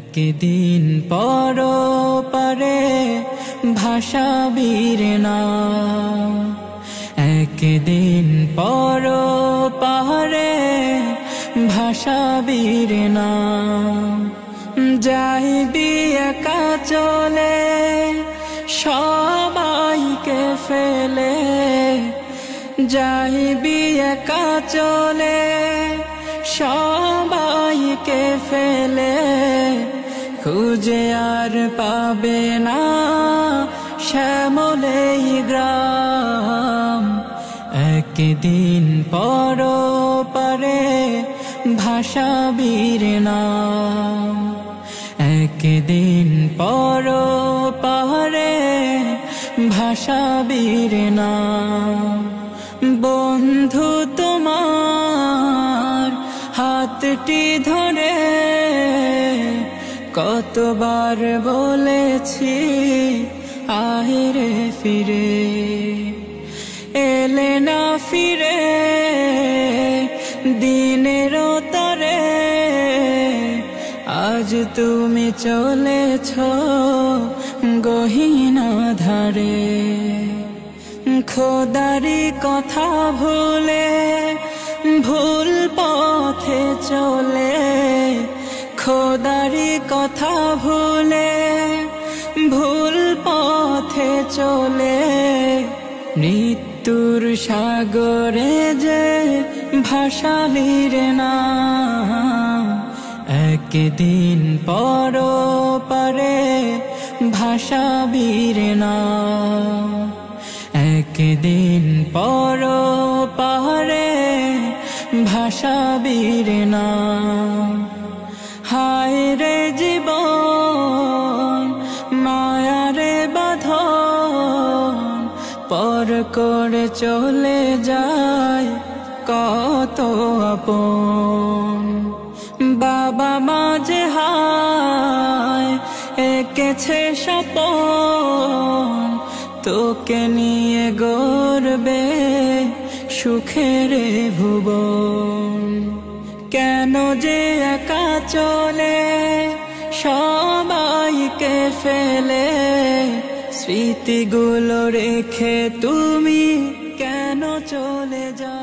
একদিন পরপারে ভাসাবির না, একদিন পরপারে ভাসাবির না। যাইবি একা চলে সবাইকে ফেলে, যাইবি একা চলে সবাইকে ফেলে, খুঁজে আর পাবে না শ্যামলেই গ্রাম। একদিন পরপারে ভাসাবির না, একদিন পরপারে ভাসাবির না। বন্ধু তোমার হাতটি ধরে কতবার বলেছি আহিরে ফিরে, এলে না ফিরে দিনের তরে। আজ তুমি চলেছ গহীনা ধারে, খোদারি কথা ভুলে ভুল পথে চলে, খোদারি কথা ভুলে ভুল পথে চলে। মৃত্যুর সাগরে যে ভাসালির না, একদিন পরপারে ভাসাবির না, একদিন পরপারে ভাসাবির না। হায় রে জীবন মায়ারে বাঁধন, পর করে চলে যায় কত আপন। বাবা মা যে হায় এঁকেছে স্বপন, তোকে নিয়ে গড়বে সুখের ভুবন। কেন যে একা চলে সবাইকে ফেলে, স্মৃতিগুলো রেখে তুমি কেন চলে যাও?